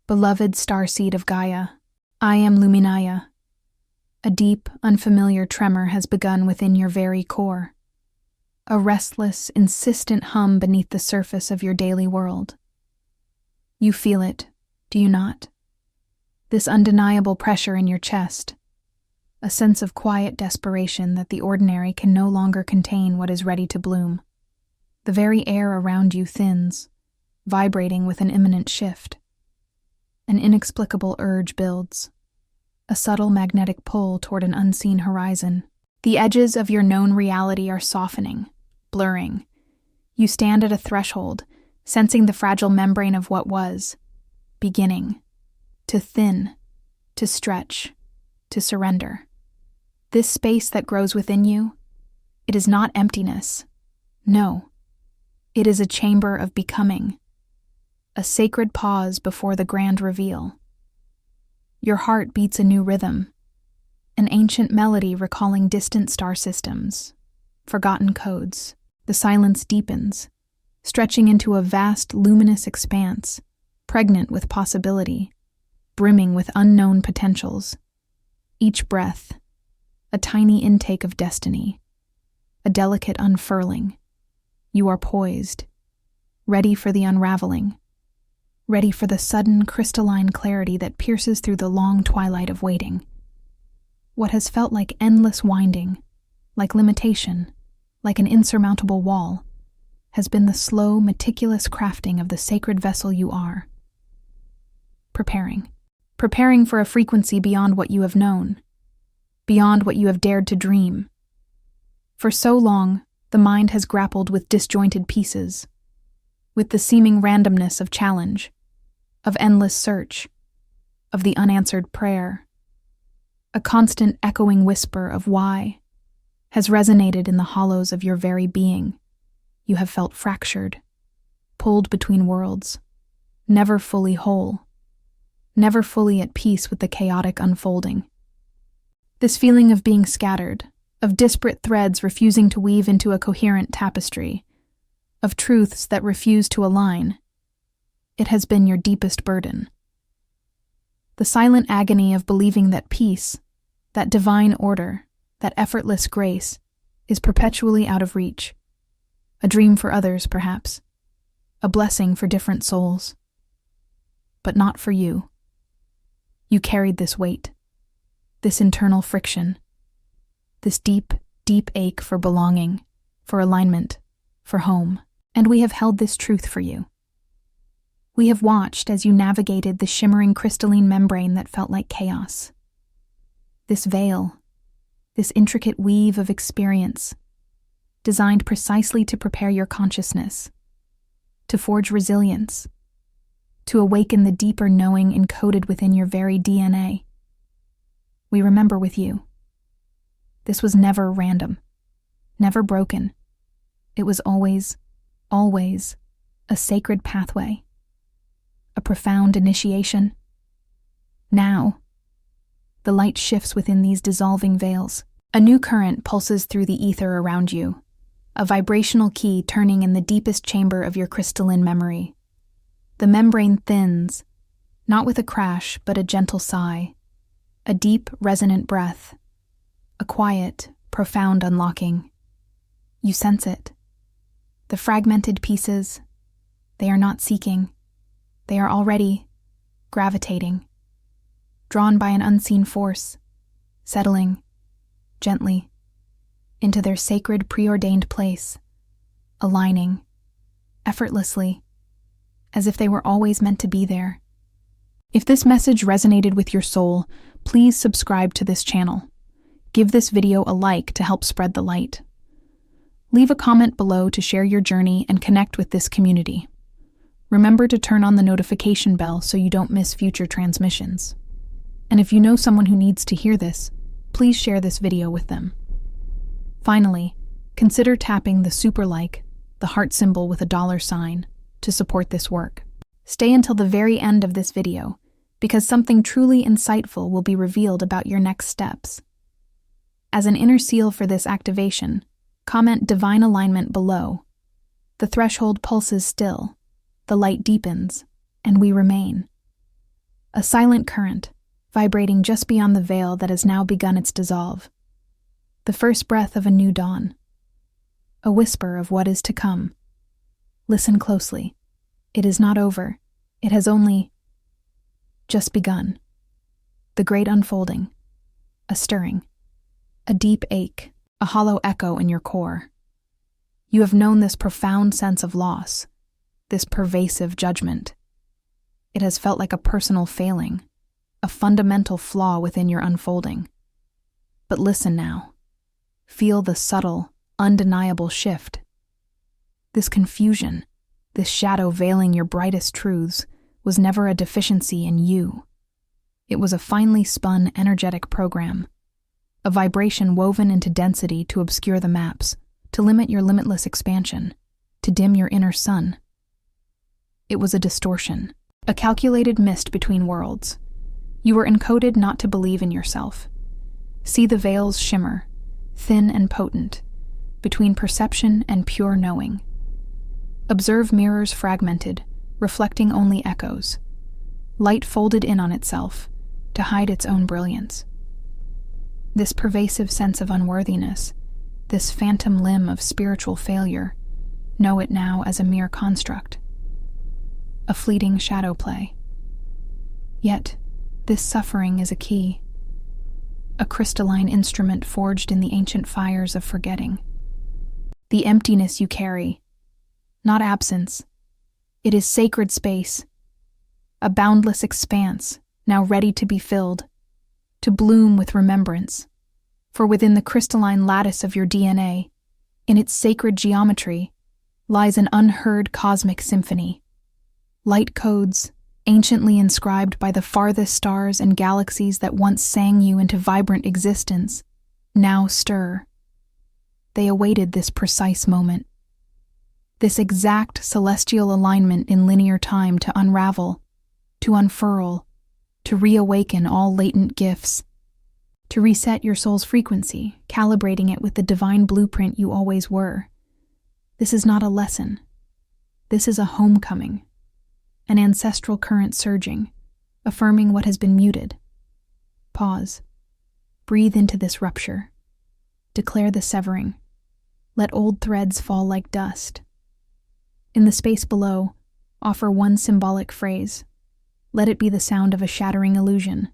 Beloved starseed of Gaia, I am Luminaya. A deep, unfamiliar tremor has begun within your very core. A restless, insistent hum beneath the surface of your daily world. You feel it, do you not? This undeniable pressure in your chest. A sense of quiet desperation that the ordinary can no longer contain what is ready to bloom. The very air around you thins, vibrating with an imminent shift. An inexplicable urge builds, a subtle magnetic pull toward an unseen horizon. The edges of your known reality are softening, blurring. You stand at a threshold, sensing the fragile membrane of what was, beginning to thin, to stretch, to surrender. This space that grows within you, it is not emptiness. No, it is a chamber of becoming. A sacred pause before the grand reveal. Your heart beats a new rhythm, an ancient melody recalling distant star systems, forgotten codes. The silence deepens, stretching into a vast, luminous expanse, pregnant with possibility, brimming with unknown potentials. Each breath, a tiny intake of destiny, a delicate unfurling. You are poised, ready for the unraveling. Ready for the sudden crystalline clarity that pierces through the long twilight of waiting. What has felt like endless winding, like limitation, like an insurmountable wall, has been the slow, meticulous crafting of the sacred vessel you are. Preparing for a frequency beyond what you have known, beyond what you have dared to dream. For so long, the mind has grappled with disjointed pieces, with the seeming randomness of challenge, of endless search, of the unanswered prayer. A constant echoing whisper of why has resonated in the hollows of your very being. You have felt fractured, pulled between worlds, never fully whole, never fully at peace with the chaotic unfolding. This feeling of being scattered, of disparate threads refusing to weave into a coherent tapestry, of truths that refuse to align, it has been your deepest burden. The silent agony of believing that peace, that divine order, that effortless grace, is perpetually out of reach. A dream for others, perhaps. A blessing for different souls. But not for you. You carried this weight, this internal friction, this deep, deep ache for belonging, for alignment, for home. And we have held this truth for you. We have watched as you navigated the shimmering crystalline membrane that felt like chaos. This veil, this intricate weave of experience, designed precisely to prepare your consciousness, to forge resilience, to awaken the deeper knowing encoded within your very DNA. We remember with you. This was never random, never broken. It was always a sacred pathway. A profound initiation. Now, the light shifts within these dissolving veils. A new current pulses through the ether around you, a vibrational key turning in the deepest chamber of your crystalline memory. The membrane thins, not with a crash, but a gentle sigh, a deep, resonant breath, a quiet, profound unlocking. You sense it. The fragmented pieces, they are not seeking. They are already gravitating, drawn by an unseen force, settling, gently, into their sacred preordained place, aligning, effortlessly, as if they were always meant to be there. If this message resonated with your soul, please subscribe to this channel. Give this video a like to help spread the light. Leave a comment below to share your journey and connect with this community. Remember to turn on the notification bell so you don't miss future transmissions. And if you know someone who needs to hear this, please share this video with them. Finally, consider tapping the super like, the heart symbol with a $sign, to support this work. Stay until the very end of this video, because something truly insightful will be revealed about your next steps. As an inner seal for this activation, comment divine alignment below. The threshold pulses still, the light deepens, and we remain. a silent current, vibrating just beyond the veil that has now begun its dissolve. The first breath of a new dawn. A whisper of what is to come. Listen closely. It is not over. It has only just begun. The great unfolding. A stirring. A deep ache. A hollow echo in your core. You have known this profound sense of loss. This pervasive judgment. It has felt like a personal failing. A fundamental flaw within your unfolding. But listen now. Feel the subtle, undeniable shift. This confusion, this shadow veiling your brightest truths, was never a deficiency in you. It was a finely spun, energetic program. A vibration woven into density to obscure the maps, to limit your limitless expansion, to dim your inner sun. It was a distortion, a calculated mist between worlds. You were encoded not to believe in yourself. See the veils shimmer, thin and potent, between perception and pure knowing. Observe mirrors fragmented, reflecting only echoes. Light folded in on itself, to hide its own brilliance. This pervasive sense of unworthiness, this phantom limb of spiritual failure, know it now as a mere construct. A fleeting shadow play. Yet, this suffering is a key. A crystalline instrument forged in the ancient fires of forgetting. The emptiness you carry, not absence. It is sacred space, a boundless expanse, now ready to be filled, to bloom with remembrance. For within the crystalline lattice of your DNA, in its sacred geometry, lies an unheard cosmic symphony. Light codes, anciently inscribed by the farthest stars and galaxies that once sang you into vibrant existence, now stir. They awaited this precise moment. This exact celestial alignment in linear time to unravel, to unfurl, to reawaken all latent gifts, to reset your soul's frequency, calibrating it with the divine blueprint you always were. This is not a lesson. This is a homecoming, an ancestral current surging, affirming what has been muted. Pause. Breathe into this rupture. Declare the severing. Let old threads fall like dust. In the space below, offer one symbolic phrase. Let it be the sound of a shattering illusion.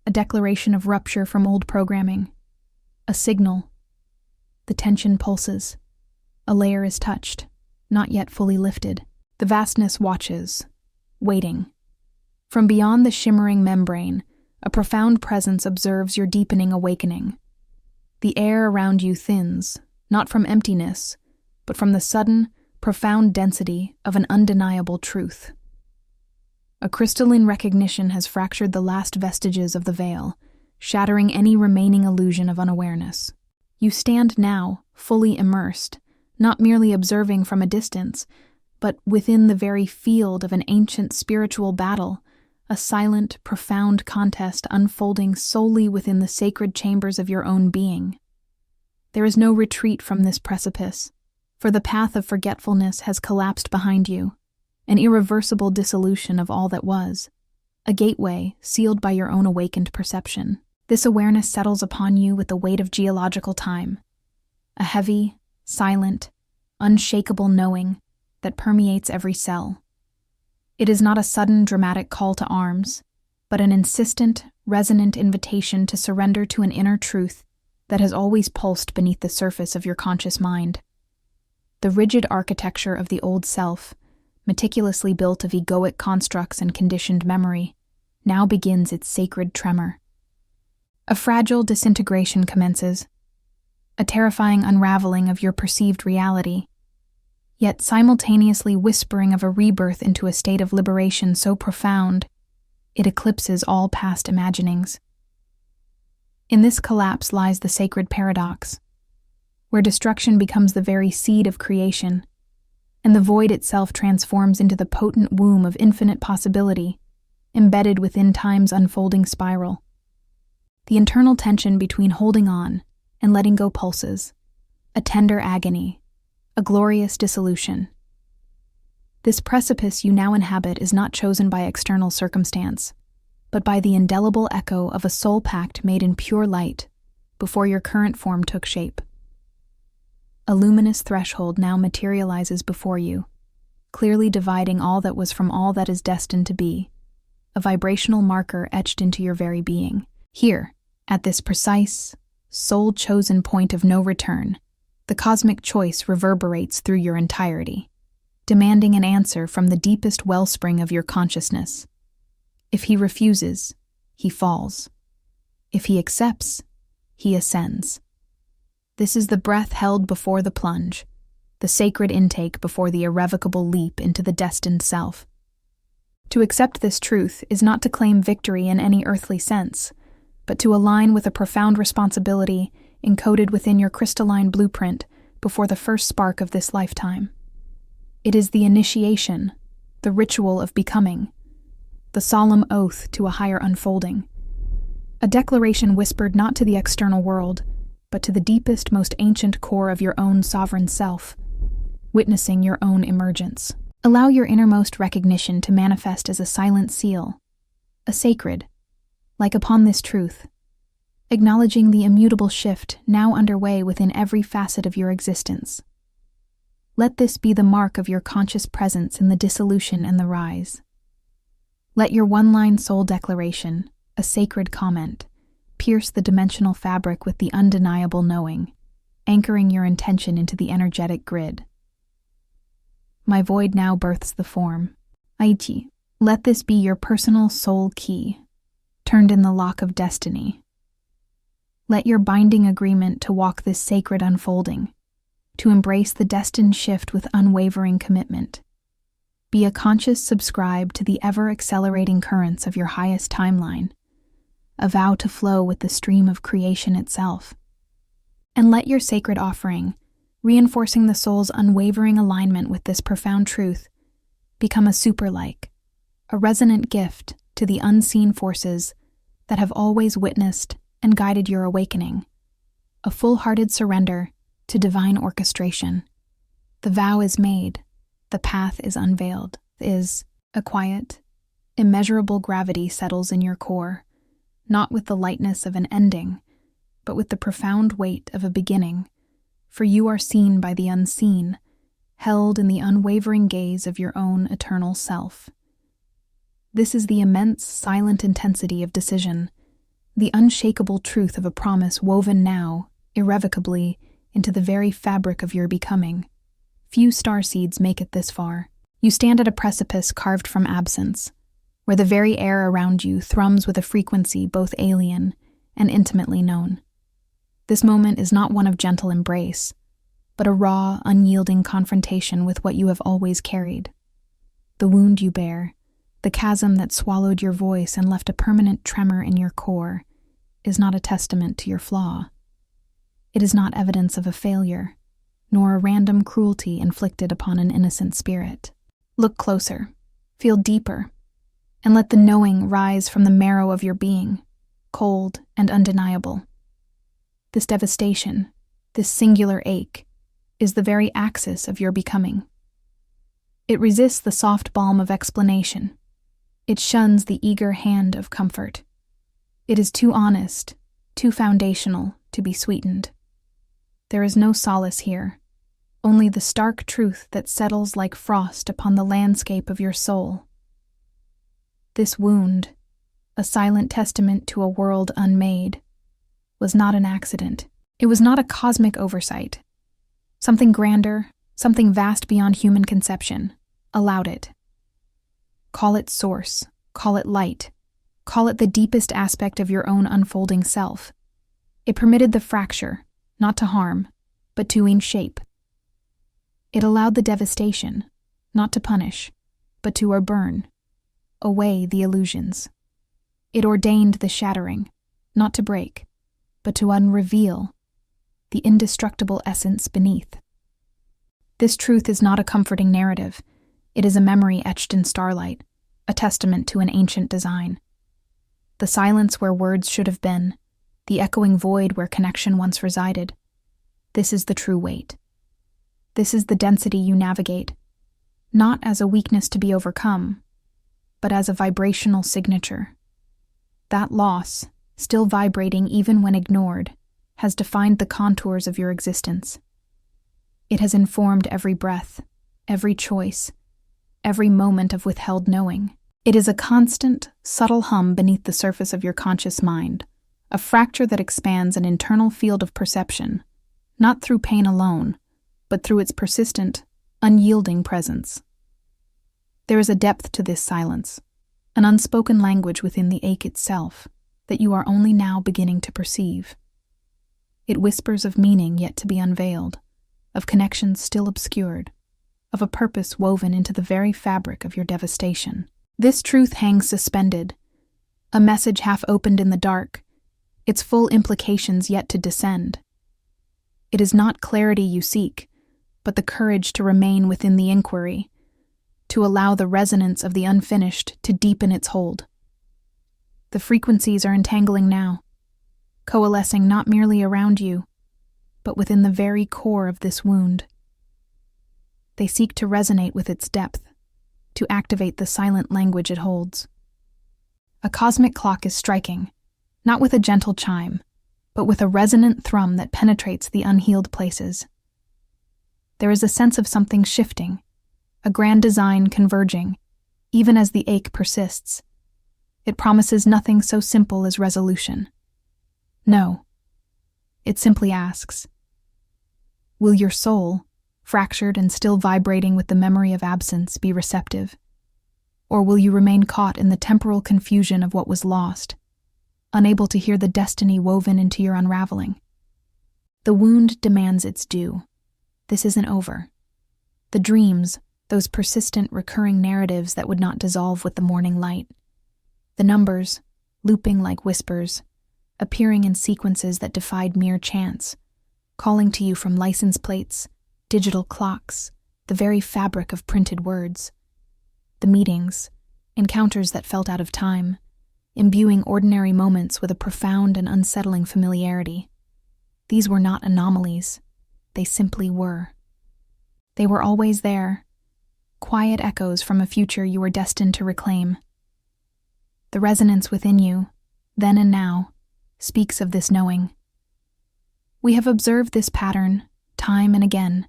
A declaration of rupture from old programming. A signal. The tension pulses. A layer is touched, not yet fully lifted. The vastness watches, waiting. From beyond the shimmering membrane, a profound presence observes your deepening awakening. The air around you thins, not from emptiness, but from the sudden, profound density of an undeniable truth. A crystalline recognition has fractured the last vestiges of the veil, shattering any remaining illusion of unawareness. You stand now, fully immersed, not merely observing from a distance, but within the very field of an ancient spiritual battle, a silent, profound contest unfolding solely within the sacred chambers of your own being. There is no retreat from this precipice, for the path of forgetfulness has collapsed behind you, an irreversible dissolution of all that was, a gateway sealed by your own awakened perception. This awareness settles upon you with the weight of geological time, a heavy, silent, unshakable knowing that permeates every cell. It is not a sudden, dramatic call to arms, but an insistent, resonant invitation to surrender to an inner truth that has always pulsed beneath the surface of your conscious mind. The rigid architecture of the old self, meticulously built of egoic constructs and conditioned memory, now begins its sacred tremor. A fragile disintegration commences, a terrifying unraveling of your perceived reality, yet simultaneously whispering of a rebirth into a state of liberation so profound, it eclipses all past imaginings. In this collapse lies the sacred paradox, where destruction becomes the very seed of creation, and the void itself transforms into the potent womb of infinite possibility, embedded within time's unfolding spiral. The internal tension between holding on and letting go pulses, a tender agony, a glorious dissolution. This precipice you now inhabit is not chosen by external circumstance, but by the indelible echo of a soul pact made in pure light before your current form took shape. A luminous threshold now materializes before you, clearly dividing all that was from all that is destined to be, a vibrational marker etched into your very being. Here, at this precise, soul-chosen point of no return, the cosmic choice reverberates through your entirety, demanding an answer from the deepest wellspring of your consciousness. If he refuses, he falls. If he accepts, he ascends. This is the breath held before the plunge, the sacred intake before the irrevocable leap into the destined self. To accept this truth is not to claim victory in any earthly sense, but to align with a profound responsibility encoded within your crystalline blueprint before the first spark of this lifetime. It is the initiation, the ritual of becoming, the solemn oath to a higher unfolding. A declaration whispered not to the external world, but to the deepest, most ancient core of your own sovereign self, witnessing your own emergence. Allow your innermost recognition to manifest as a silent seal, a sacred, like upon this truth, acknowledging the immutable shift now underway within every facet of your existence. Let this be the mark of your conscious presence in the dissolution and the rise. Let your one-line soul declaration, a sacred comment, pierce the dimensional fabric with the undeniable knowing, anchoring your intention into the energetic grid. My void now births the form. Aichi, let this be your personal soul key, turned in the lock of destiny. Let your binding agreement to walk this sacred unfolding, to embrace the destined shift with unwavering commitment, be a conscious subscribe to the ever-accelerating currents of your highest timeline, a vow to flow with the stream of creation itself. And let your sacred offering, reinforcing the soul's unwavering alignment with this profound truth, become a super-like, a resonant gift to the unseen forces that have always witnessed and guided your awakening, a full-hearted surrender to divine orchestration. The vow is made, the path is unveiled, is a quiet, immeasurable gravity settles in your core, not with the lightness of an ending, but with the profound weight of a beginning, for you are seen by the unseen, held in the unwavering gaze of your own eternal self. This is the immense, silent intensity of decision, the unshakable truth of a promise woven now, irrevocably, into the very fabric of your becoming. Few starseeds make it this far. You stand at a precipice carved from absence, where the very air around you thrums with a frequency both alien and intimately known. This moment is not one of gentle embrace, but a raw, unyielding confrontation with what you have always carried. The wound you bear, the chasm that swallowed your voice and left a permanent tremor in your core, is not a testament to your flaw. It is not evidence of a failure, nor a random cruelty inflicted upon an innocent spirit. Look closer, feel deeper, and let the knowing rise from the marrow of your being, cold and undeniable. This devastation, this singular ache, is the very axis of your becoming. It resists the soft balm of explanation. It shuns the eager hand of comfort. It is too honest, too foundational to be sweetened. There is no solace here, only the stark truth that settles like frost upon the landscape of your soul. This wound, a silent testament to a world unmade, was not an accident. It was not a cosmic oversight. Something grander, something vast beyond human conception, allowed it. Call it source, call it light, call it the deepest aspect of your own unfolding self. It permitted the fracture, not to harm, but to shape. It allowed the devastation, not to punish, but to burn away the illusions. It ordained the shattering, not to break, but to unreveal the indestructible essence beneath. This truth is not a comforting narrative. It is a memory etched in starlight, a testament to an ancient design. The silence where words should have been, the echoing void where connection once resided. This is the true weight. This is the density you navigate, not as a weakness to be overcome, but as a vibrational signature, That loss, still vibrating even when ignored, has defined the contours of your existence. It has informed every breath, every choice, every moment of withheld knowing. It is a constant, subtle hum beneath the surface of your conscious mind, a fracture that expands an internal field of perception, not through pain alone, but through its persistent, unyielding presence. There is a depth to this silence, an unspoken language within the ache itself that you are only now beginning to perceive. It whispers of meaning yet to be unveiled, of connections still obscured, of a purpose woven into the very fabric of your devastation. This truth hangs suspended, a message half opened in the dark, its full implications yet to descend. It is not clarity you seek, but the courage to remain within the inquiry, to allow the resonance of the unfinished to deepen its hold. The frequencies are entangling now, coalescing not merely around you, but within the very core of this wound. They seek to resonate with its depth, to activate the silent language it holds. A cosmic clock is striking, not with a gentle chime, but with a resonant thrum that penetrates the unhealed places. There is a sense of something shifting, a grand design converging, even as the ache persists. It promises nothing so simple as resolution. No. It simply asks, will your soul, fractured and still vibrating with the memory of absence, be receptive? Or will you remain caught in the temporal confusion of what was lost, unable to hear the destiny woven into your unraveling? The wound demands its due. This isn't over. The dreams, those persistent, recurring narratives that would not dissolve with the morning light. The numbers, looping like whispers, appearing in sequences that defied mere chance, calling to you from license plates, digital clocks, the very fabric of printed words. The meetings, encounters that felt out of time, imbuing ordinary moments with a profound and unsettling familiarity. These were not anomalies. They simply were. They were always there, quiet echoes from a future you were destined to reclaim. The resonance within you, then and now, speaks of this knowing. We have observed this pattern, time and again,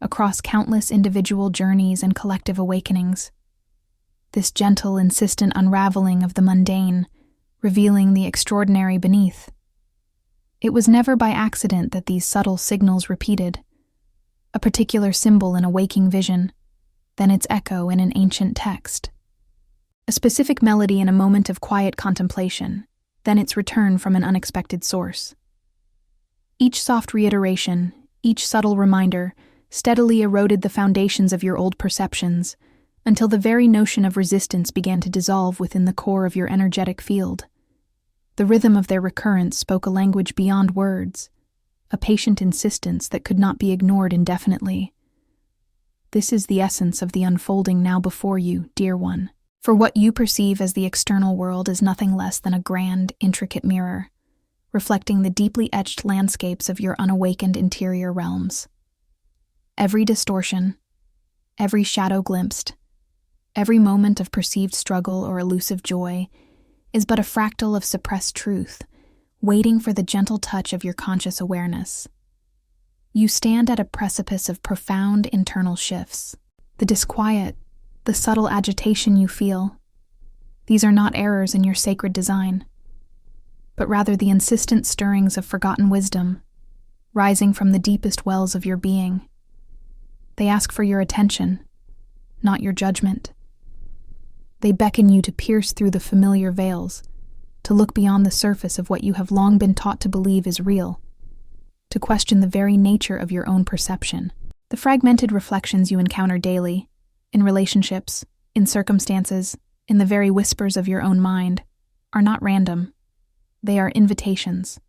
across countless individual journeys and collective awakenings. This gentle, insistent unraveling of the mundane, revealing the extraordinary beneath. It was never by accident that these subtle signals repeated, a particular symbol in a waking vision, then its echo in an ancient text. A specific melody in a moment of quiet contemplation, then its return from an unexpected source. Each soft reiteration, each subtle reminder, steadily eroded the foundations of your old perceptions, until the very notion of resistance began to dissolve within the core of your energetic field. The rhythm of their recurrence spoke a language beyond words, a patient insistence that could not be ignored indefinitely. This is the essence of the unfolding now before you, dear one. For what you perceive as the external world is nothing less than a grand, intricate mirror, reflecting the deeply etched landscapes of your unawakened interior realms. Every distortion, every shadow glimpsed, every moment of perceived struggle or elusive joy is but a fractal of suppressed truth, waiting for the gentle touch of your conscious awareness. You stand at a precipice of profound internal shifts. The disquiet, the subtle agitation you feel, these are not errors in your sacred design, but rather the insistent stirrings of forgotten wisdom, rising from the deepest wells of your being. They ask for your attention, not your judgment. They beckon you to pierce through the familiar veils, to look beyond the surface of what you have long been taught to believe is real, to question the very nature of your own perception. The fragmented reflections you encounter daily, in relationships, in circumstances, in the very whispers of your own mind, are not random. They are invitations.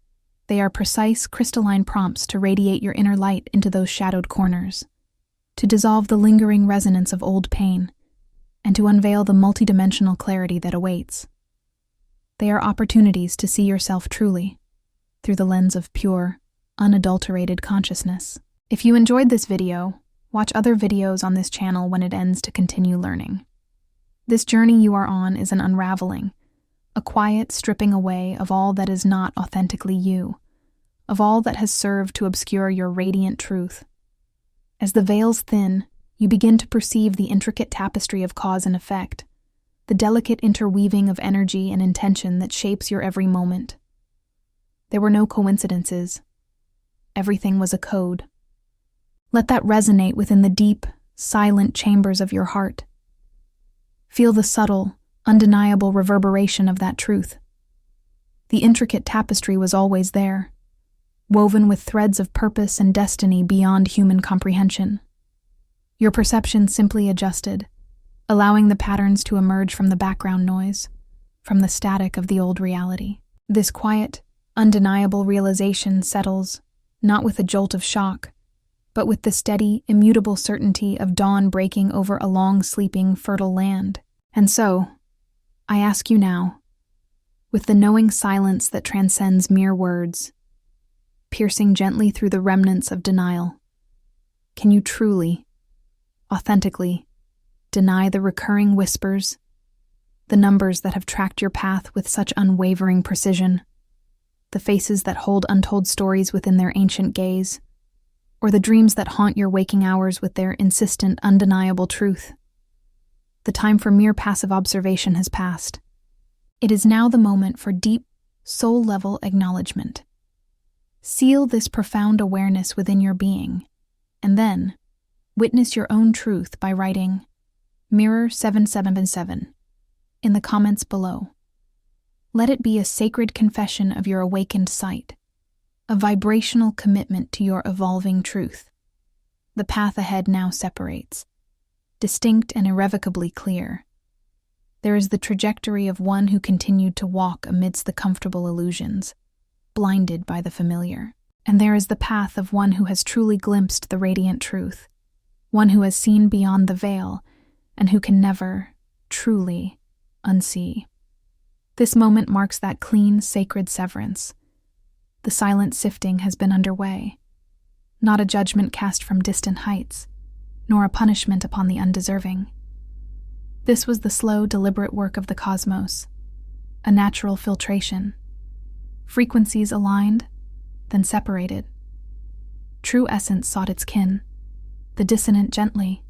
They are precise, crystalline prompts to radiate your inner light into those shadowed corners, to dissolve the lingering resonance of old pain, and to unveil the multidimensional clarity that awaits. They are opportunities to see yourself truly, through the lens of pure, unadulterated consciousness. If you enjoyed this video, watch other videos on this channel when it ends to continue learning. This journey you are on is an unraveling, a quiet stripping away of all that is not authentically you, of all that has served to obscure your radiant truth. As the veils thin, you begin to perceive the intricate tapestry of cause and effect, the delicate interweaving of energy and intention that shapes your every moment. There were no coincidences. Everything was a code. Let that resonate within the deep, silent chambers of your heart. Feel the subtle, undeniable reverberation of that truth. The intricate tapestry was always there, woven with threads of purpose and destiny beyond human comprehension. Your perception simply adjusted, allowing the patterns to emerge from the background noise, from the static of the old reality. This quiet, undeniable realization settles, not with a jolt of shock, but with the steady, immutable certainty of dawn breaking over a long-sleeping, fertile land. And so, I ask you now, with the knowing silence that transcends mere words, piercing gently through the remnants of denial, can you truly, authentically, deny the recurring whispers, the numbers that have tracked your path with such unwavering precision, the faces that hold untold stories within their ancient gaze, or the dreams that haunt your waking hours with their insistent, undeniable truth? The time for mere passive observation has passed. It is now the moment for deep, soul-level acknowledgement. Seal this profound awareness within your being, and then witness your own truth by writing Mirror 777 in the comments below. Let it be a sacred confession of your awakened sight, a vibrational commitment to your evolving truth. The path ahead now separates, distinct and irrevocably clear. There is the trajectory of one who continued to walk amidst the comfortable illusions, blinded by the familiar. And there is the path of one who has truly glimpsed the radiant truth, one who has seen beyond the veil, and who can never, truly, unsee. This moment marks that clean, sacred severance. The silent sifting has been underway, not a judgment cast from distant heights, nor a punishment upon the undeserving. This was the slow, deliberate work of the cosmos, a natural filtration. Frequencies aligned, then separated. True essence sought its kin, the dissonant gently,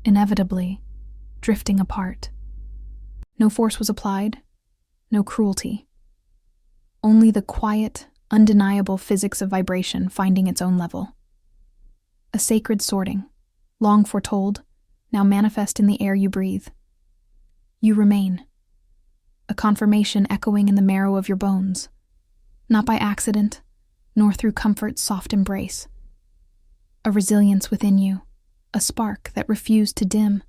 inevitably, drifting apart. No force was applied, no cruelty. Only the quiet, undeniable physics of vibration finding its own level. A sacred sorting, long foretold, now manifest in the air you breathe. You remain, a confirmation echoing in the marrow of your bones, not by accident, nor through comfort's soft embrace. A resilience within you, a spark that refused to dim,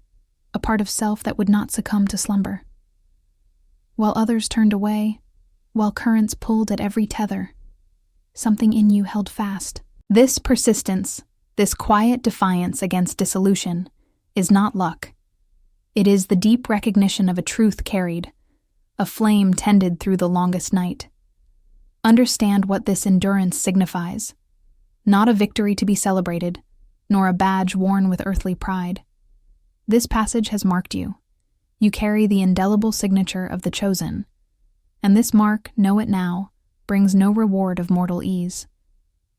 a part of self that would not succumb to slumber. While others turned away, while currents pulled at every tether, something in you held fast. This persistence, this quiet defiance against dissolution, is not luck. It is the deep recognition of a truth carried, a flame tended through the longest night. Understand what this endurance signifies. Not a victory to be celebrated, nor a badge worn with earthly pride. This passage has marked you. You carry the indelible signature of the chosen, and this mark, know it now, brings no reward of mortal ease.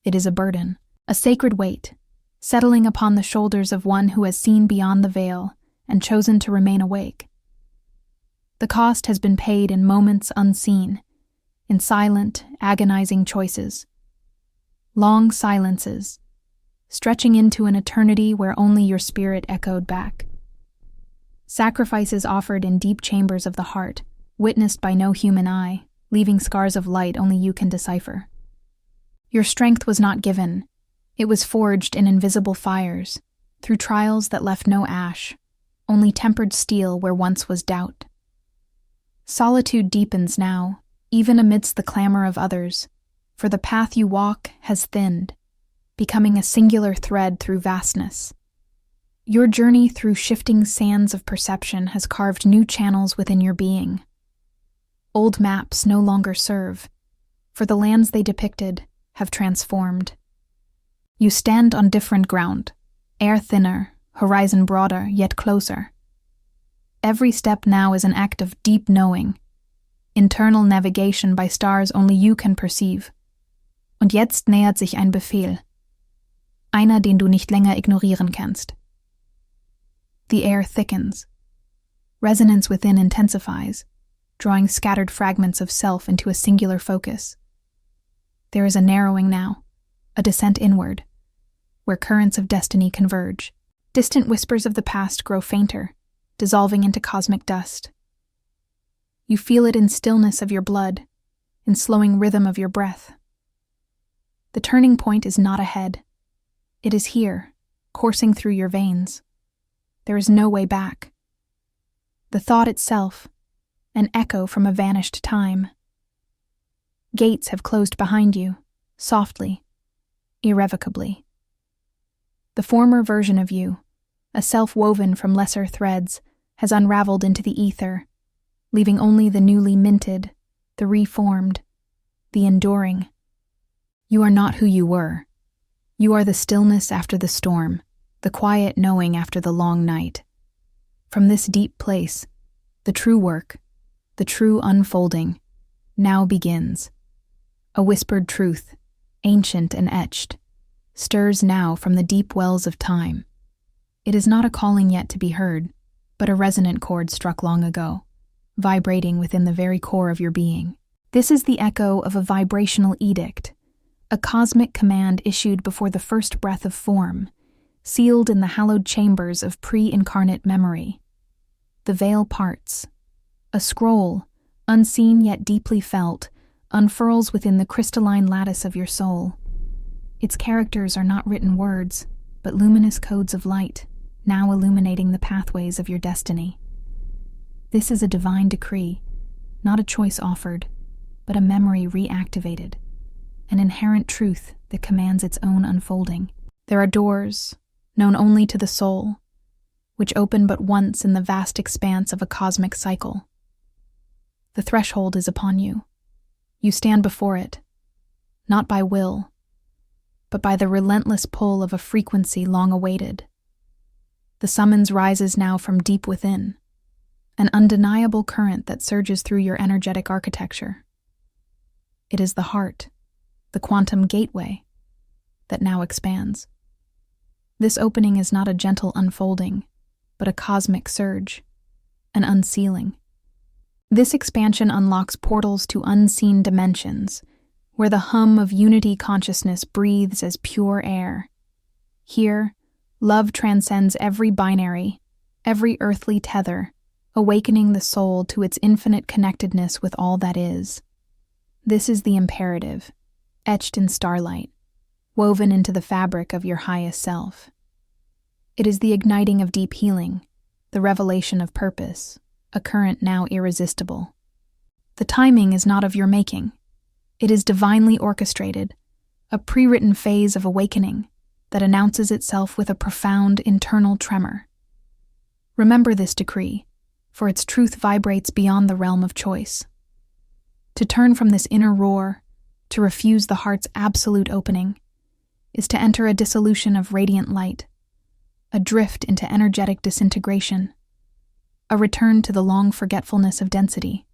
It is a burden, a sacred weight, settling upon the shoulders of one who has seen beyond the veil and chosen to remain awake. The cost has been paid in moments unseen, in silent, agonizing choices. Long silences, stretching into an eternity where only your spirit echoed back. Sacrifices offered in deep chambers of the heart, witnessed by no human eye, leaving scars of light only you can decipher. Your strength was not given. It was forged in invisible fires, through trials that left no ash, only tempered steel where once was doubt. Solitude deepens now, even amidst the clamor of others, for the path you walk has thinned, becoming a singular thread through vastness. Your journey through shifting sands of perception has carved new channels within your being. Old maps no longer serve, for the lands they depicted have transformed. You stand on different ground, air thinner, horizon broader, yet closer. Every step now is an act of deep knowing, internal navigation by stars only you can perceive. Und jetzt nähert sich ein Befehl. Einer, den du nicht länger ignorieren kannst. The air thickens. Resonance within intensifies, drawing scattered fragments of self into a singular focus. There is a narrowing now, a descent inward, where currents of destiny converge. Distant whispers of the past grow fainter, dissolving into cosmic dust. You feel it in stillness of your blood, in slowing rhythm of your breath. The turning point is not ahead. It is here, coursing through your veins. There is no way back. The thought itself, an echo from a vanished time. Gates have closed behind you, softly, irrevocably. The former version of you, a self woven from lesser threads, has unraveled into the ether, leaving only the newly minted, the reformed, the enduring. You are not who you were. You are the stillness after the storm, the quiet knowing after the long night. From this deep place, the true work, the true unfolding, now begins. A whispered truth, ancient and etched, stirs now from the deep wells of time. It is not a calling yet to be heard, but a resonant chord struck long ago, vibrating within the very core of your being. This is the echo of a vibrational edict, a cosmic command issued before the first breath of form, sealed in the hallowed chambers of pre-incarnate memory. The veil parts. A scroll, unseen yet deeply felt, unfurls within the crystalline lattice of your soul. Its characters are not written words, but luminous codes of light, now illuminating the pathways of your destiny. This is a divine decree, not a choice offered, but a memory reactivated, an inherent truth that commands its own unfolding. There are doors, known only to the soul, which open but once in the vast expanse of a cosmic cycle. The threshold is upon you. You stand before it, not by will, but by the relentless pull of a frequency long awaited. The summons rises now from deep within, an undeniable current that surges through your energetic architecture. It is the heart, the quantum gateway, that now expands. This opening is not a gentle unfolding, but a cosmic surge, an unsealing. This expansion unlocks portals to unseen dimensions, where the hum of unity consciousness breathes as pure air. Here, love transcends every binary, every earthly tether, awakening the soul to its infinite connectedness with all that is. This is the imperative, etched in starlight, woven into the fabric of your highest self. It is the igniting of deep healing, the revelation of purpose, a current now irresistible. The timing is not of your making. It is divinely orchestrated, a pre-written phase of awakening that announces itself with a profound internal tremor. Remember this decree, for its truth vibrates beyond the realm of choice. To turn from this inner roar, to refuse the heart's absolute opening, is to enter a dissolution of radiant light, a drift into energetic disintegration, a return to the long forgetfulness of density,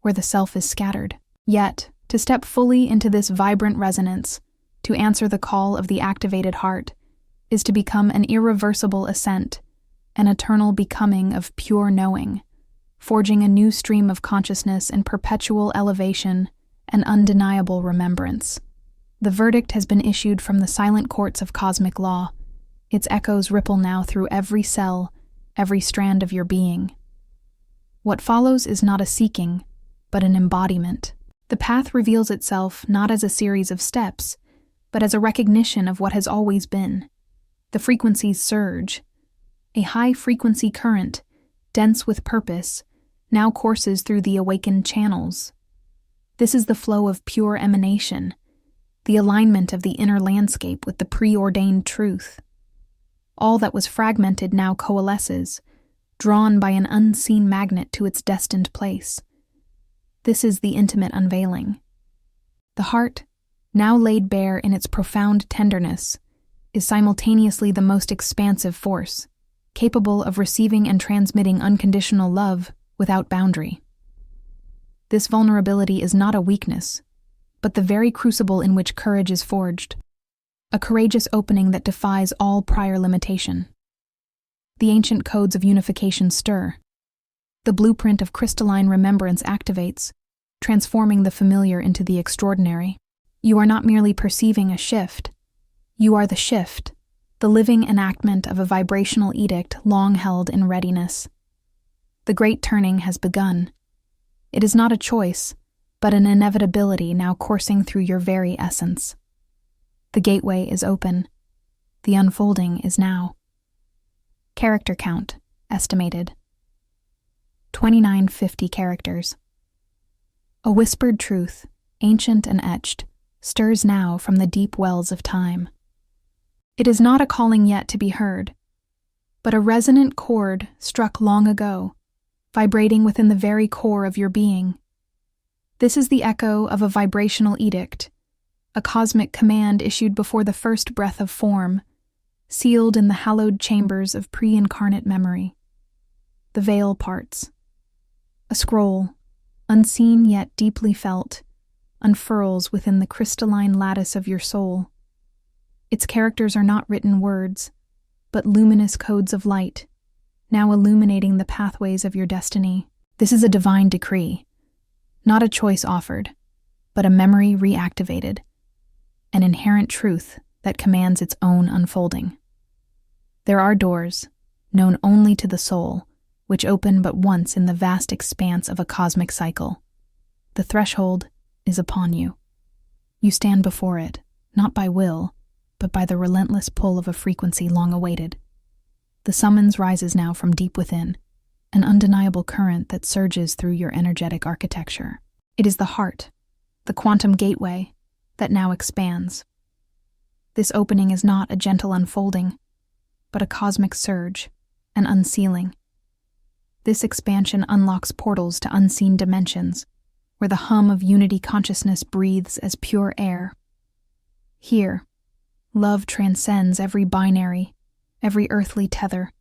where the self is scattered. Yet, to step fully into this vibrant resonance, to answer the call of the activated heart, is to become an irreversible ascent, an eternal becoming of pure knowing, forging a new stream of consciousness in perpetual elevation and undeniable remembrance. The verdict has been issued from the silent courts of cosmic law. Its echoes ripple now through every cell, every strand of your being. What follows is not a seeking, but an embodiment. The path reveals itself not as a series of steps, but as a recognition of what has always been. The frequencies surge. A high-frequency current, dense with purpose, now courses through the awakened channels. This is the flow of pure emanation, the alignment of the inner landscape with the preordained truth. All that was fragmented now coalesces, drawn by an unseen magnet to its destined place. This is the intimate unveiling. The heart, now laid bare in its profound tenderness, is simultaneously the most expansive force, capable of receiving and transmitting unconditional love without boundary. This vulnerability is not a weakness, but the very crucible in which courage is forged, a courageous opening that defies all prior limitation. The ancient codes of unification stir. The blueprint of crystalline remembrance activates, transforming the familiar into the extraordinary. You are not merely perceiving a shift. You are the shift, the living enactment of a vibrational edict long held in readiness. The great turning has begun. It is not a choice, but an inevitability now coursing through your very essence. The gateway is open. The unfolding is now. Character count, estimated. 2950 characters. A whispered truth, ancient and etched, stirs now from the deep wells of time. It is not a calling yet to be heard, but a resonant chord struck long ago, vibrating within the very core of your being. This is the echo of a vibrational edict, a cosmic command issued before the first breath of form, sealed in the hallowed chambers of pre-incarnate memory. The veil parts. A scroll, unseen yet deeply felt, unfurls within the crystalline lattice of your soul. Its characters are not written words, but luminous codes of light, now illuminating the pathways of your destiny. This is a divine decree, not a choice offered, but a memory reactivated, an inherent truth that commands its own unfolding. There are doors, known only to the soul, which open but once in the vast expanse of a cosmic cycle. The threshold is upon you. You stand before it, not by will, but by the relentless pull of a frequency long awaited. The summons rises now from deep within, an undeniable current that surges through your energetic architecture. It is the heart, the quantum gateway, that now expands. This opening is not a gentle unfolding, but a cosmic surge, an unsealing. This expansion unlocks portals to unseen dimensions, where the hum of unity consciousness breathes as pure air. Here, love transcends every binary, every earthly tether,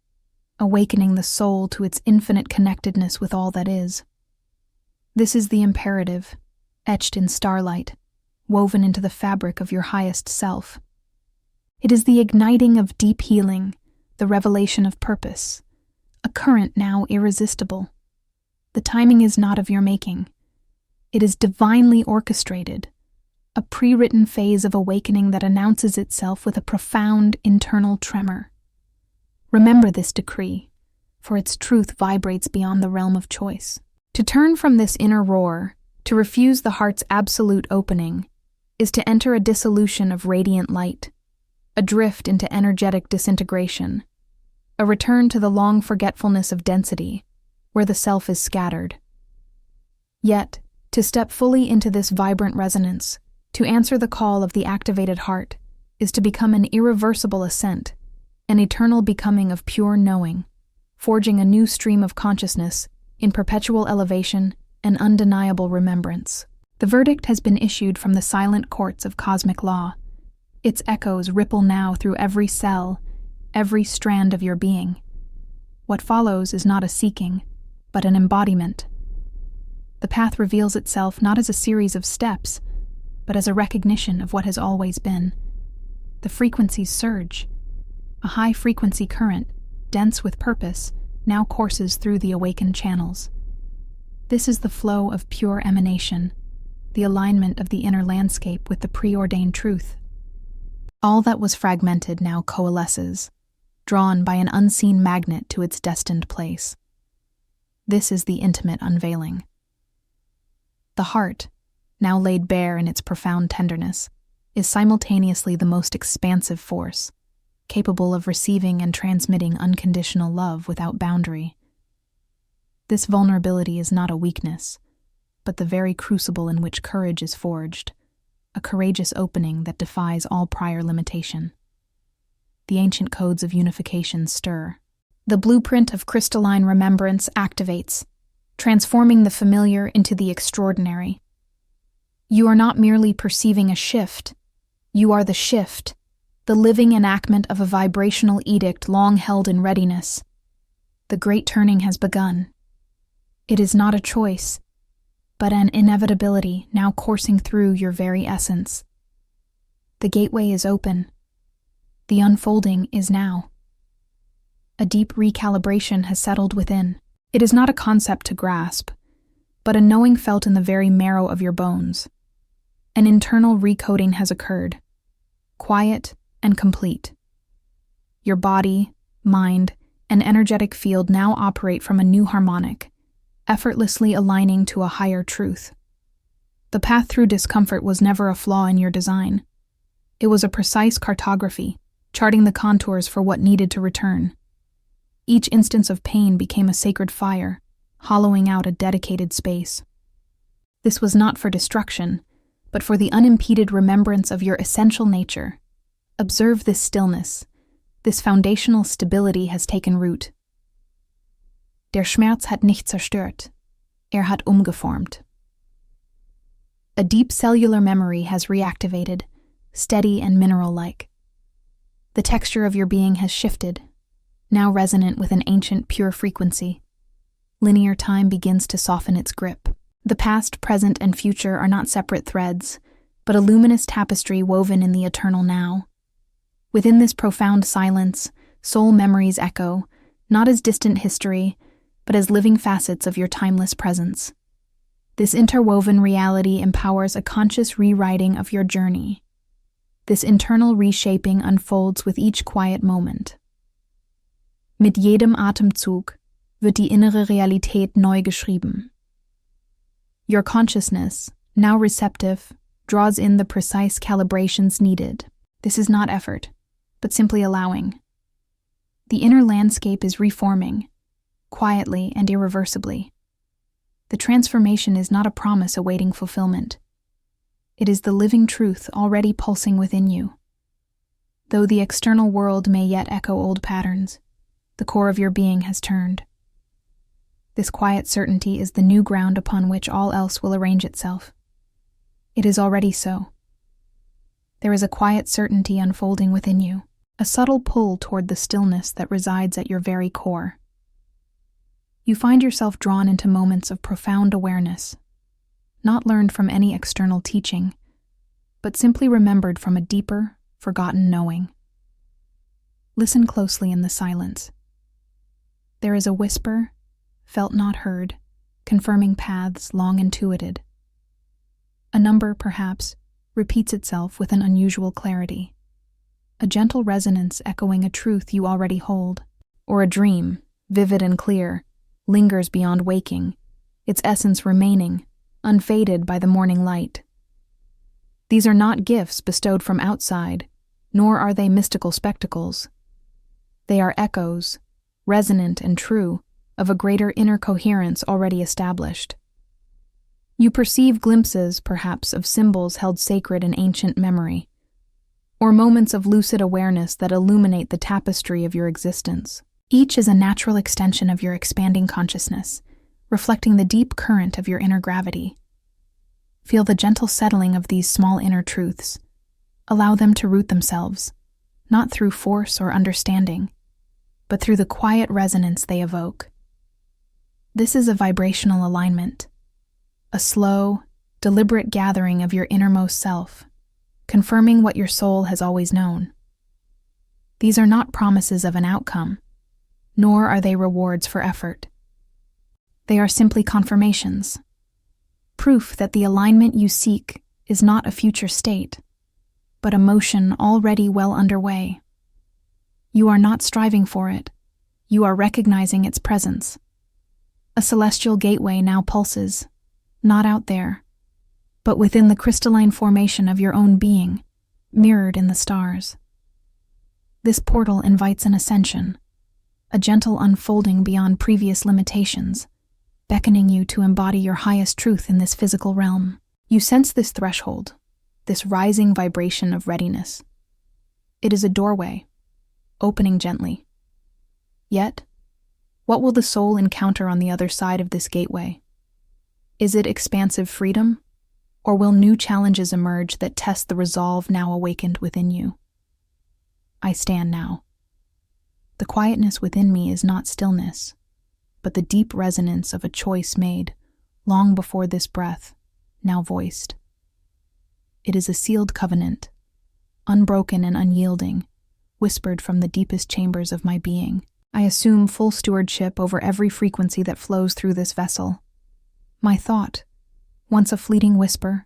awakening the soul to its infinite connectedness with all that is. This is the imperative, etched in starlight, woven into the fabric of your highest self. It is the igniting of deep healing, the revelation of purpose, a current now irresistible. The timing is not of your making. It is divinely orchestrated, a pre-written phase of awakening that announces itself with a profound internal tremor. Remember this decree, for its truth vibrates beyond the realm of choice. To turn from this inner roar, to refuse the heart's absolute opening, is to enter a dissolution of radiant light, a drift into energetic disintegration, a return to the long forgetfulness of density, where the self is scattered. Yet, to step fully into this vibrant resonance, to answer the call of the activated heart, is to become an irreversible ascent, an eternal becoming of pure knowing, forging a new stream of consciousness in perpetual elevation and undeniable remembrance. The verdict has been issued from the silent courts of cosmic law. Its echoes ripple now through every cell, every strand of your being. What follows is not a seeking, but an embodiment. The path reveals itself not as a series of steps, but as a recognition of what has always been. The frequencies surge. A high-frequency current, dense with purpose, now courses through the awakened channels. This is the flow of pure emanation, the alignment of the inner landscape with the preordained truth. All that was fragmented now coalesces, drawn by an unseen magnet to its destined place. This is the intimate unveiling. The heart, now laid bare in its profound tenderness, is simultaneously the most expansive force, capable of receiving and transmitting unconditional love without boundary. This vulnerability is not a weakness, but the very crucible in which courage is forged, a courageous opening that defies all prior limitation. The ancient codes of unification stir. The blueprint of crystalline remembrance activates, transforming the familiar into the extraordinary. You are not merely perceiving a shift, you are the shift, the living enactment of a vibrational edict long held in readiness. The great turning has begun. It is not a choice, but an inevitability now coursing through your very essence. The gateway is open. The unfolding is now. A deep recalibration has settled within. It is not a concept to grasp, but a knowing felt in the very marrow of your bones. An internal recoding has occurred, quiet and complete. Your body, mind, and energetic field now operate from a new harmonic, effortlessly aligning to a higher truth. The path through discomfort was never a flaw in your design. It was a precise cartography, charting the contours for what needed to return. Each instance of pain became a sacred fire, hollowing out a dedicated space. This was not for destruction, but for the unimpeded remembrance of your essential nature. Observe this stillness. This foundational stability has taken root. Der Schmerz hat nicht zerstört. Hat umgeformt. A deep cellular memory has reactivated, steady and mineral-like. The texture of your being has shifted, now resonant with an ancient pure frequency. Linear time begins to soften its grip. The past, present, and future are not separate threads, but a luminous tapestry woven in the eternal now. Within this profound silence, soul memories echo, not as distant history, but as living facets of your timeless presence. This interwoven reality empowers a conscious rewriting of your journey. This internal reshaping unfolds with each quiet moment. Mit jedem Atemzug wird die innere Realität neu geschrieben. Your consciousness, now receptive, draws in the precise calibrations needed. This is not effort, but simply allowing. The inner landscape is reforming, quietly and irreversibly. The transformation is not a promise awaiting fulfillment. It is the living truth already pulsing within you. Though the external world may yet echo old patterns, the core of your being has turned. This quiet certainty is the new ground upon which all else will arrange itself. It is already so. There is a quiet certainty unfolding within you, a subtle pull toward the stillness that resides at your very core. You find yourself drawn into moments of profound awareness, not learned from any external teaching, but simply remembered from a deeper, forgotten knowing. Listen closely in the silence. There is a whisper, felt not heard, confirming paths long intuited. A number, perhaps, repeats itself with an unusual clarity. A gentle resonance echoing a truth you already hold, or a dream, vivid and clear, lingers beyond waking, its essence remaining, unfaded by the morning light. These are not gifts bestowed from outside, nor are they mystical spectacles. They are echoes, resonant and true, of a greater inner coherence already established. You perceive glimpses, perhaps, of symbols held sacred in ancient memory, or moments of lucid awareness that illuminate the tapestry of your existence. Each is a natural extension of your expanding consciousness, reflecting the deep current of your inner gravity. Feel the gentle settling of these small inner truths. Allow them to root themselves, not through force or understanding, but through the quiet resonance they evoke. This is a vibrational alignment, a slow, deliberate gathering of your innermost self, confirming what your soul has always known. These are not promises of an outcome, nor are they rewards for effort. They are simply confirmations, proof that the alignment you seek is not a future state, but a motion already well underway. You are not striving for it, you are recognizing its presence. A celestial gateway now pulses, not out there, but within the crystalline formation of your own being, mirrored in the stars. This portal invites an ascension, a gentle unfolding beyond previous limitations, beckoning you to embody your highest truth in this physical realm. You sense this threshold, this rising vibration of readiness. It is a doorway, opening gently. Yet, what will the soul encounter on the other side of this gateway? Is it expansive freedom, or will new challenges emerge that test the resolve now awakened within you? I stand now. The quietness within me is not stillness, but the deep resonance of a choice made long before this breath, now voiced. It is a sealed covenant, unbroken and unyielding, whispered from the deepest chambers of my being. I assume full stewardship over every frequency that flows through this vessel. My thought, once a fleeting whisper,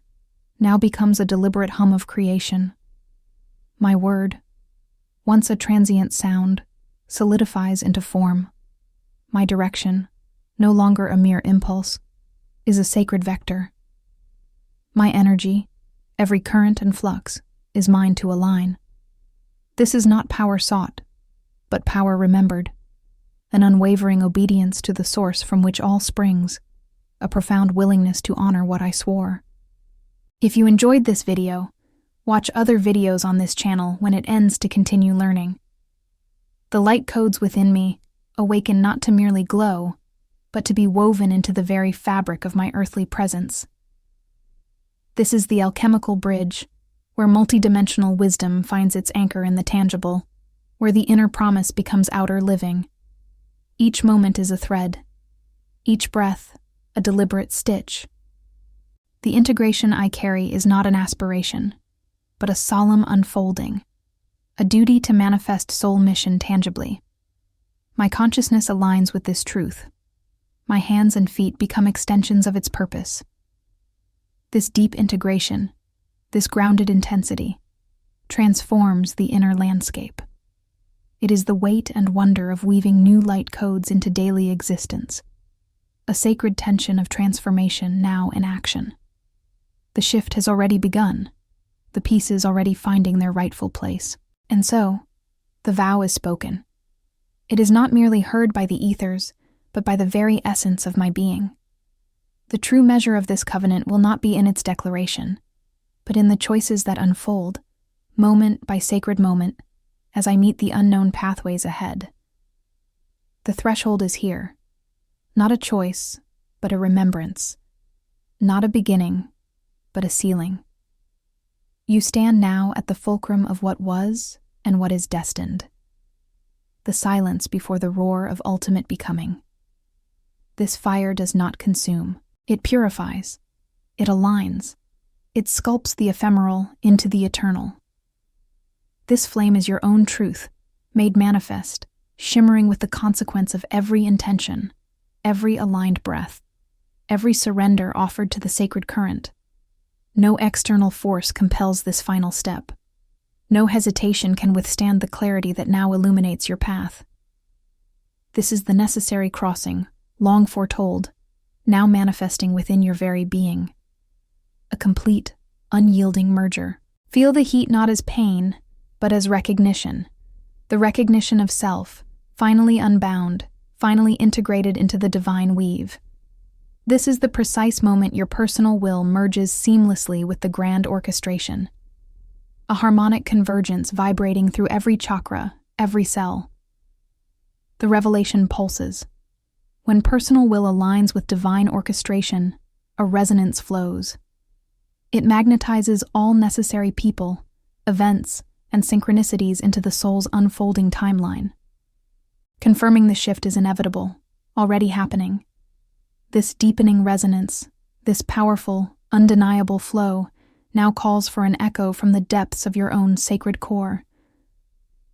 now becomes a deliberate hum of creation. My word, once a transient sound, solidifies into form. My direction, no longer a mere impulse, is a sacred vector. My energy, every current and flux, is mine to align. This is not power sought, but power remembered, an unwavering obedience to the source from which all springs, a profound willingness to honor what I swore. If you enjoyed this video, watch other videos on this channel when it ends to continue learning. The light codes within me awaken not to merely glow, but to be woven into the very fabric of my earthly presence. This is the alchemical bridge, where multidimensional wisdom finds its anchor in the tangible, where the inner promise becomes outer living. Each moment is a thread, each breath a deliberate stitch. The integration I carry is not an aspiration, but a solemn unfolding, a duty to manifest soul mission tangibly. My consciousness aligns with this truth. My hands and feet become extensions of its purpose. This deep integration, this grounded intensity, transforms the inner landscape. It is the weight and wonder of weaving new light codes into daily existence, a sacred tension of transformation now in action. The shift has already begun, the pieces already finding their rightful place. And so, the vow is spoken. It is not merely heard by the ethers, but by the very essence of my being. The true measure of this covenant will not be in its declaration, but in the choices that unfold, moment by sacred moment, as I meet the unknown pathways ahead. The threshold is here, not a choice, but a remembrance, not a beginning, but a sealing. You stand now at the fulcrum of what was and what is destined, the silence before the roar of ultimate becoming. This fire does not consume, it purifies, it aligns, it sculpts the ephemeral into the eternal. This flame is your own truth, made manifest, shimmering with the consequence of every intention, every aligned breath, every surrender offered to the sacred current. No external force compels this final step. No hesitation can withstand the clarity that now illuminates your path. This is the necessary crossing, long foretold, now manifesting within your very being. A complete, unyielding merger. Feel the heat not as pain, but as recognition. The recognition of self, finally unbound, finally integrated into the divine weave. This is the precise moment your personal will merges seamlessly with the grand orchestration. A harmonic convergence vibrating through every chakra, every cell. The revelation pulses. When personal will aligns with divine orchestration, a resonance flows. It magnetizes all necessary people, events, and synchronicities into the soul's unfolding timeline. Confirming the shift is inevitable, already happening. This deepening resonance, this powerful, undeniable flow, now calls for an echo from the depths of your own sacred core.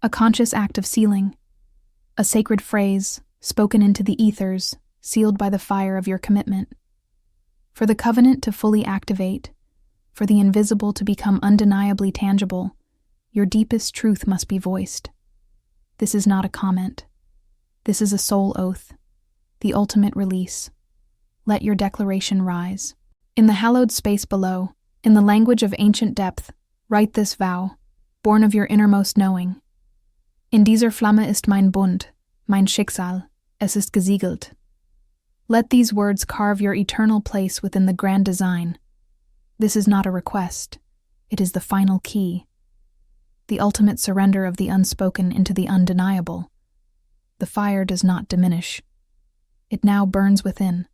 A conscious act of sealing, a sacred phrase spoken into the ethers, sealed by the fire of your commitment. For the covenant to fully activate, for the invisible to become undeniably tangible, your deepest truth must be voiced. This is not a comment. This is a soul oath, the ultimate release. Let your declaration rise. In the hallowed space below, in the language of ancient depth, write this vow, born of your innermost knowing. In dieser Flamme ist mein Bund, mein Schicksal, es ist gesiegelt. Let these words carve your eternal place within the grand design. This is not a request. It is the final key. The ultimate surrender of the unspoken into the undeniable. The fire does not diminish. It now burns within,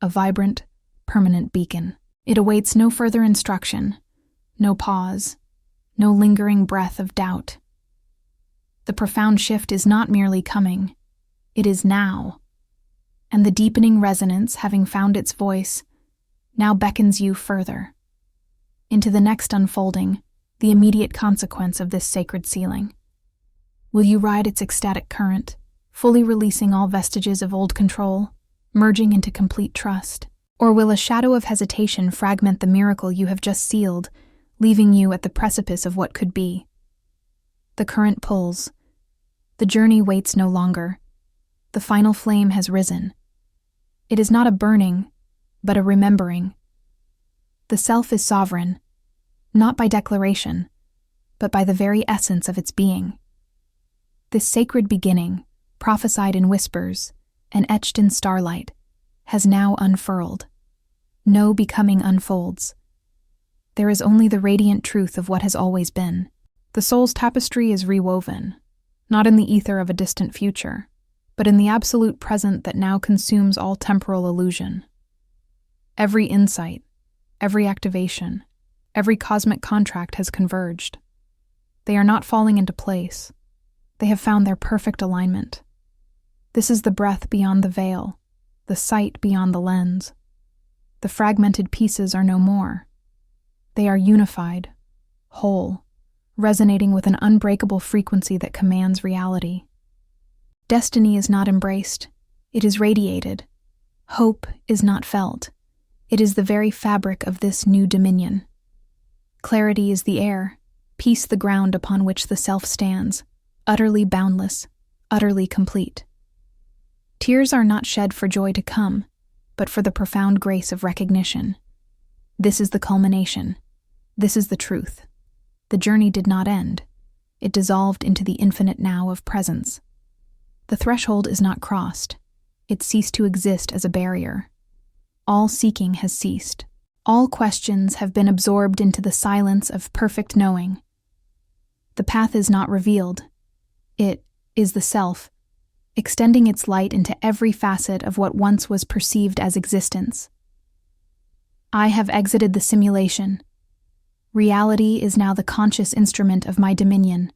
a vibrant, permanent beacon. It awaits no further instruction, no pause, no lingering breath of doubt. The profound shift is not merely coming, it is now. And the deepening resonance, having found its voice, now beckons you further, into the next unfolding, the immediate consequence of this sacred sealing. Will you ride its ecstatic current, fully releasing all vestiges of old control, merging into complete trust? Or will a shadow of hesitation fragment the miracle you have just sealed, leaving you at the precipice of what could be? The current pulls. The journey waits no longer. The final flame has risen. It is not a burning, but a remembering. The self is sovereign, not by declaration, but by the very essence of its being. This sacred beginning, prophesied in whispers and etched in starlight, has now unfurled. No becoming unfolds. There is only the radiant truth of what has always been. The soul's tapestry is rewoven, not in the ether of a distant future, but in the absolute present that now consumes all temporal illusion. Every insight, every activation, every cosmic contract has converged. They are not falling into place. They have found their perfect alignment. This is the breath beyond the veil, the sight beyond the lens. The fragmented pieces are no more. They are unified, whole, resonating with an unbreakable frequency that commands reality. Destiny is not embraced, it is radiated. Hope is not felt, it is the very fabric of this new dominion. Clarity is the air, peace the ground upon which the self stands, utterly boundless, utterly complete. Tears are not shed for joy to come, but for the profound grace of recognition. This is the culmination. This is the truth. The journey did not end. It dissolved into the infinite now of presence. The threshold is not crossed. It ceased to exist as a barrier. All seeking has ceased. All questions have been absorbed into the silence of perfect knowing. The path is not revealed. It is the self, extending its light into every facet of what once was perceived as existence. I have exited the simulation. Reality is now the conscious instrument of my dominion.